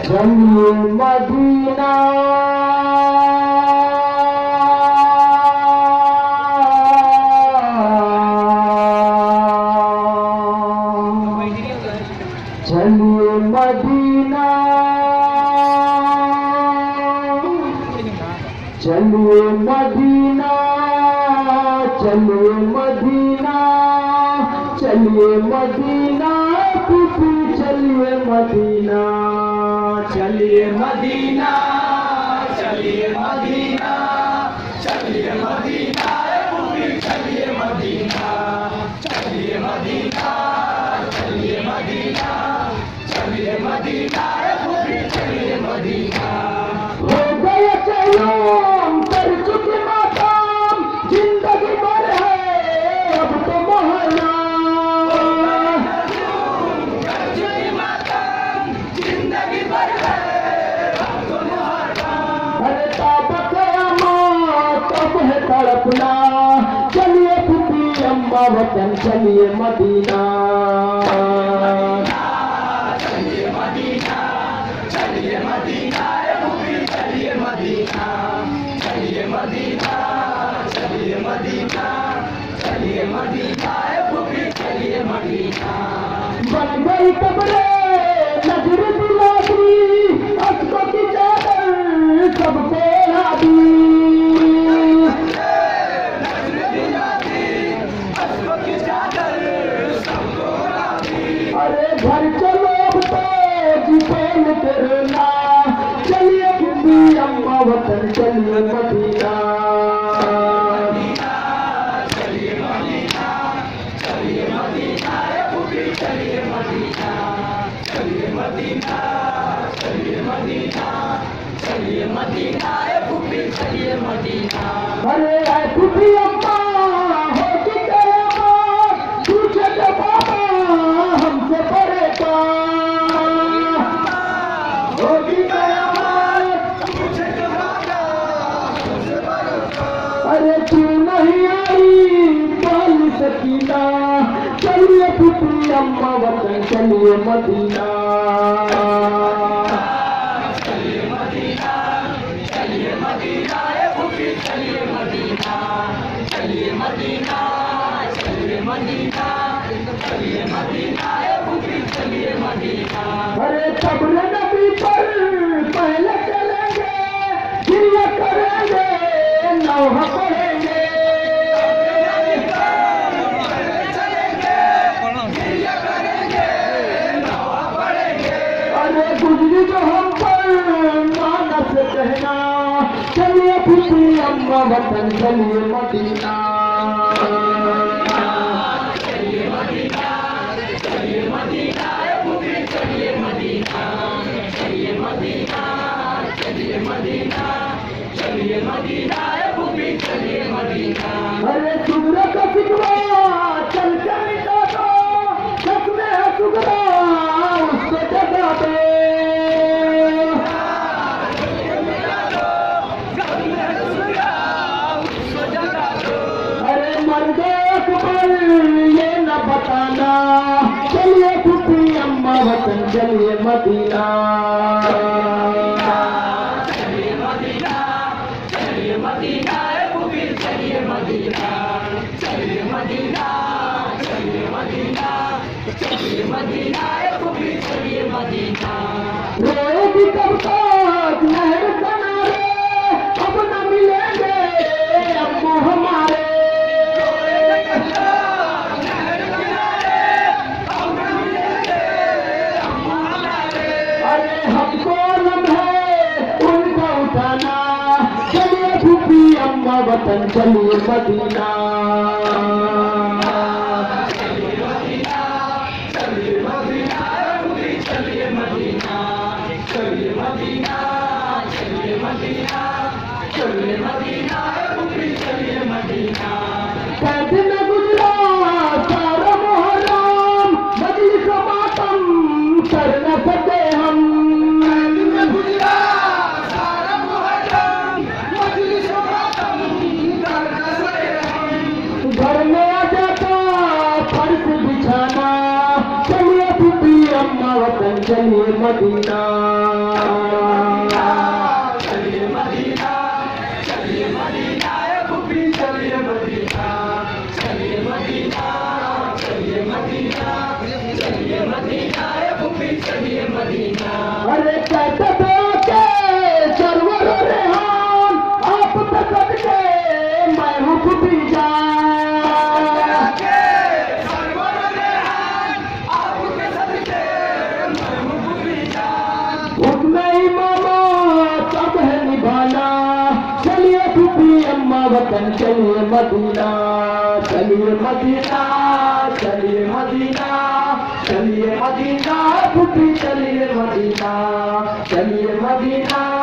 चलिए मदीना चलिए मदीना चलिए मदीना चलिए मदीना चलिए मदीना पुपी चलिए मदीना चलिए मदीना चलिए मदीना चलिए मदीना पुपी चलिए मदीना चलिए मदीना चलिए मदीना चलिए मदीना पुपी चलिए मदीना हो गया कयाम कर चुके माताम जिंदगी भर है अब तो मोहना जिंदगी भर है अब तो मुहर्रम अरे ताब कयामत अब है तड़पना चलिए पुपी अम्मा वतन चलिए मदीना चलिए मदीना चलिए मदीना पुपी चलिए मदीना चलिए मदीना चलिए मदीना चलिए मदीना पुपी चलिए मदीना बन गई कब्रे नजर दिलाती अश्कों की चादर सबको लादी अरे घर चलो अब तो जीवन करना चलिए पुपी अम्मा वतन चलिए मदीना चलिए मदीना चलिए मदीना पुपी चलिए मदीना चलिए मदीना चलिए मदीना चलिए मदीना पुपी चलिए मदीना अरे आए पुपी अम्मा हो कि कयामत पूछे तो बाबा हमसे परेशान होगी कयामत मुझे तुम्हारा मुझे भरोसा अरे तू नहीं आई बोल सकीना चलिए पुपी अम्मा वतन चलिए मदीना चलिए मदीना चलिए मदीना पुपी चलिए मदीना चलिए मदीना चलिए मदीना चलिए मदीना पुपी चलिए मदीना अरे कब्र नबी पर पहले चलेंगे फिर ये करेंगे नौह पढ़ेंगे अरे गुजरी जो हम पर मानस कहना चलिए पुपी अम्मा वतन चलिए मदीना चलिए मदीना चलिए मदीना पुपी चलिए मदीना चलिए मदीना चलिए मदीना चलिए मदीना पुपी चलिए मदीना अरे सुगरा का फिक्रा चल के मिटा दो सच में है सुगरा उसको जगा दो अरे मर्द अकबर ये न बताना चलिए पुपी अम्मा वतन चलिए मदीना चलिए मदीना चलिए मदीना पुपी चलिए मदीना चलिए मदीना चलिए मदीना चलिए मदीना पुपी चलिए मदीना रोएगी कब तक लहर किनारे अब न मिलेंगे अम्मा हमारे अरे हमको लम्हे उनका उठाना चलिए पुपी अम्मा वतन चलिए मदीना चलिए मदीना चलिए मदीना पुपी चलिए मदीना चलिए मदीना चलिए मदीना चलिए मदीना पुपी चलिए मदीना कैद में गुजरा सारा मुहर्रम मजलिस मातम कर न सके हम गुजरा सारा मुहर्रम मजलिस मातम कर न सके हम घर में आ जाता फर्श बिछाना चलिए पुपी अम्मा वतन चलिए मदीना। चलिए मदीना, चलिए मदीना, ए फूफी चलिए मदीना, चलिए मदीना, चलिए मदीना, चलिए मदीना, ए फूफी चलिए मदीना। अरे कहते थे के सरवर रेहान आप तक के मैं हूँ फूफी जान। सरवर रेहान आपके सदके मैं हूँ फूफी जान। हुक्म इमामा सब है निभाना, चलिए फूफी अम्मा वतन चलिए मदीना। चलिए मदीना, चलिए मदीना, चलिए मदीना, फूफी चलिए मदीना, चलिए मदीना।